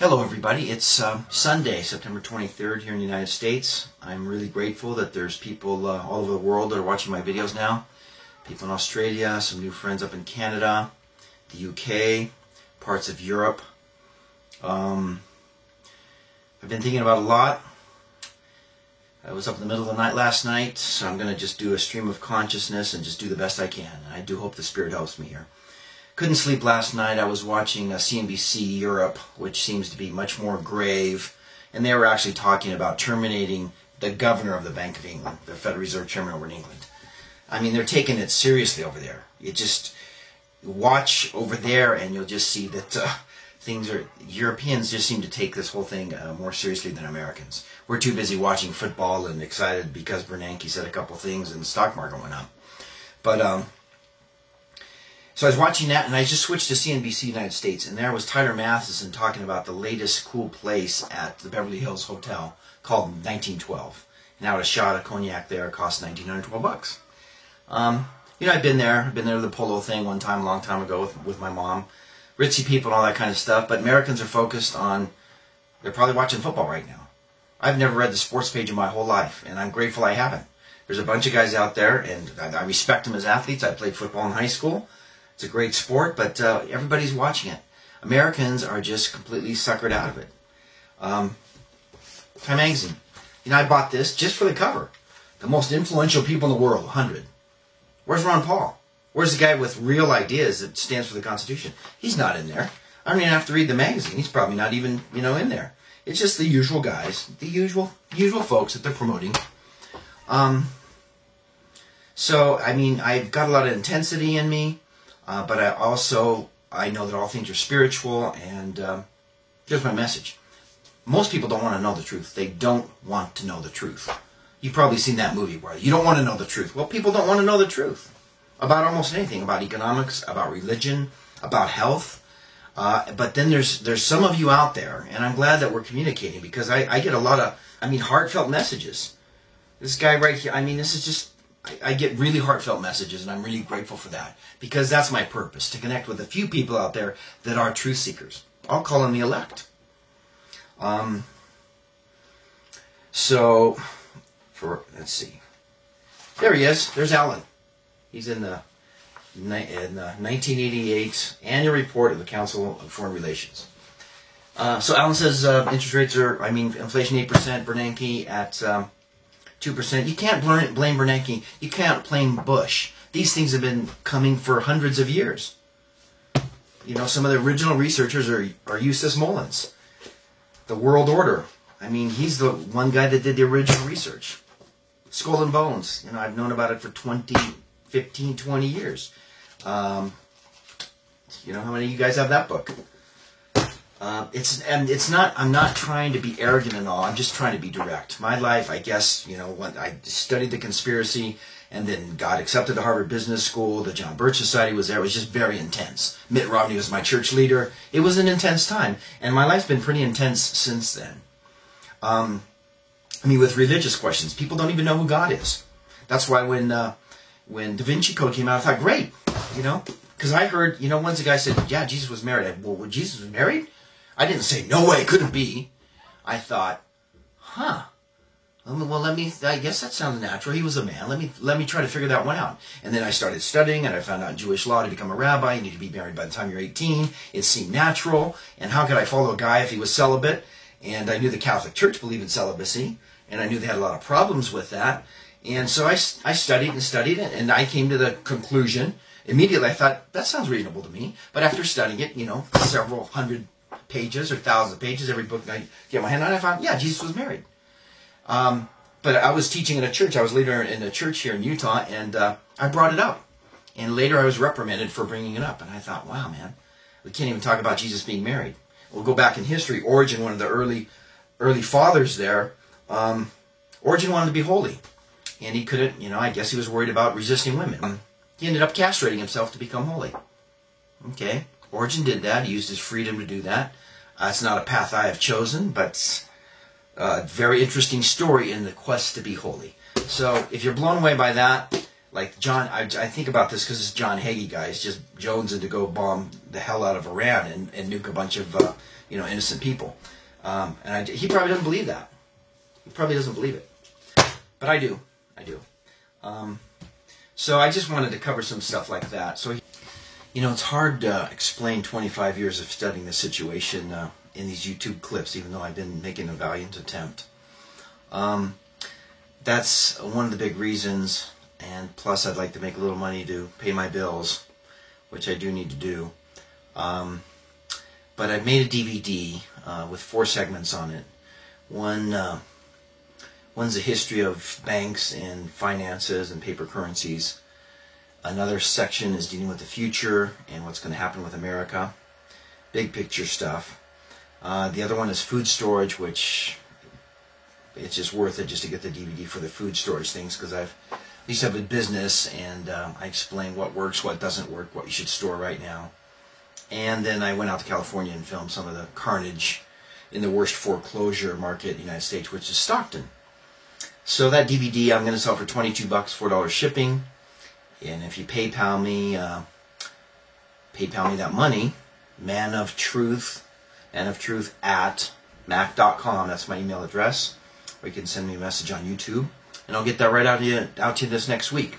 Hello everybody, it's Sunday, September 23rd here in the United States. I'm really grateful that there's people all over the world that are watching my videos now. People in Australia, some new friends up in Canada, the UK, parts of Europe. I've been thinking about a lot. I was up in the middle of the night last night, so I'm going to just do a stream of consciousness and just do the best I can. I do hope the Spirit helps me here. Couldn't sleep last night. I was watching CNBC Europe, which seems to be much more grave, and they were actually talking about terminating the governor of the Bank of England, the Federal Reserve Chairman over in England. I mean, they're taking it seriously over there. You just watch over there and you'll just see that Europeans just seem to take this whole thing more seriously than Americans. We're too busy watching football and excited because Bernanke said a couple things and the stock market went up. But, so I was watching that, and I just switched to CNBC United States, and there was Tyler Mathisen talking about the latest cool place at the Beverly Hills Hotel called 1912. Now a shot of cognac there costs $1,912. You know, I've been there to the polo thing one time, a long time ago with my mom. Ritzy people and all that kind of stuff, but Americans are focused on, they're probably watching football right now. I've never read the sports page in my whole life, and I'm grateful I haven't. There's a bunch of guys out there, and I respect them as athletes. I played football in high school. It's a great sport, but everybody's watching it. Americans are just completely suckered out of it. Time Magazine. You know, I bought this just for the cover. The most influential people in the world, 100. Where's Ron Paul? Where's the guy with real ideas that stands for the Constitution? He's not in there. I don't even have to read the magazine. He's probably not even, in there. It's just the usual guys, the usual folks that they're promoting. So, I mean, I've got a lot of intensity in me. But I know that all things are spiritual, and here's my message. Most people don't want to know the truth. They don't want to know the truth. You've probably seen that movie where you don't want to know the truth. Well, people don't want to know the truth about almost anything, about economics, about religion, about health. But then there's some of you out there, and I'm glad that we're communicating, because I get a lot of, heartfelt messages. This guy right here, this is just... I get really heartfelt messages, and I'm really grateful for that, because that's my purpose, to connect with a few people out there that are truth seekers. I'll call them the elect. Let's see. There he is. There's Alan. He's in the 1988 annual report of the Council of Foreign Relations. So Alan says interest rates are, inflation 8%, Bernanke at... 2%. You can't blame Bernanke. You can't blame Bush. These things have been coming for hundreds of years. Some of the original researchers are Eustace Mullins. The World Order. He's the one guy that did the original research. Skull and Bones. I've known about it for 15, 20 years. How many of you guys have that book? I'm not trying to be arrogant and all. I'm just trying to be direct. My life, I guess, when I studied the conspiracy and then got accepted to Harvard Business School, the John Birch Society was there. It was just very intense. Mitt Romney was my church leader. It was an intense time, and my life's been pretty intense since then. With religious questions, people don't even know who God is. That's why when Da Vinci Code came out, I thought, great, because I heard, once a guy said, yeah, Jesus was married. Well, Jesus was married? I didn't say, no way, it couldn't be. I thought, well, I guess that sounds natural. He was a man. Let me try to figure that one out. And then I started studying, and I found out in Jewish law to become a rabbi, you need to be married by the time you're 18. It seemed natural. And how could I follow a guy if he was celibate? And I knew the Catholic Church believed in celibacy, and I knew they had a lot of problems with that. And so I studied and studied it, and I came to the conclusion. Immediately I thought, that sounds reasonable to me. But after studying it, several hundred pages or thousands of pages, every book I get my hand on, I found, yeah, Jesus was married. But I was teaching in a church. I was leader in a church here in Utah, and I brought it up. And later I was reprimanded for bringing it up. And I thought, wow, man, we can't even talk about Jesus being married. We'll go back in history. Origen, one of the early fathers there, Origen wanted to be holy. And he couldn't, I guess he was worried about resisting women. He ended up castrating himself to become holy. Okay. Origen did that. He used his freedom to do that. It's not a path I have chosen, but a very interesting story in the quest to be holy. So if you're blown away by that, like John, I think about this because it's John Hagee guys just jonesing to go bomb the hell out of Iran and nuke a bunch of innocent people, he probably doesn't believe that. He probably doesn't believe it, but I do. So I just wanted to cover some stuff like that. So it's hard to explain 25 years of studying the situation in these YouTube clips, even though I've been making a valiant attempt. That's one of the big reasons. And plus, I'd like to make a little money to pay my bills, which I do need to do. But I've made a DVD with 4 segments on it. One's a history of banks and finances and paper currencies. Another section is dealing with the future and what's going to happen with America. Big picture stuff. The other one is food storage, which it's just worth it just to get the DVD for the food storage things, because at least I have a business, and I explain what works, what doesn't work, what you should store right now. And then I went out to California and filmed some of the carnage in the worst foreclosure market in the United States, which is Stockton. So that DVD I'm going to sell for $22, $4 shipping. And if you PayPal me that money, manoftruth at mac.com, that's my email address. Or you can send me a message on YouTube, and I'll get that right out to you this next week.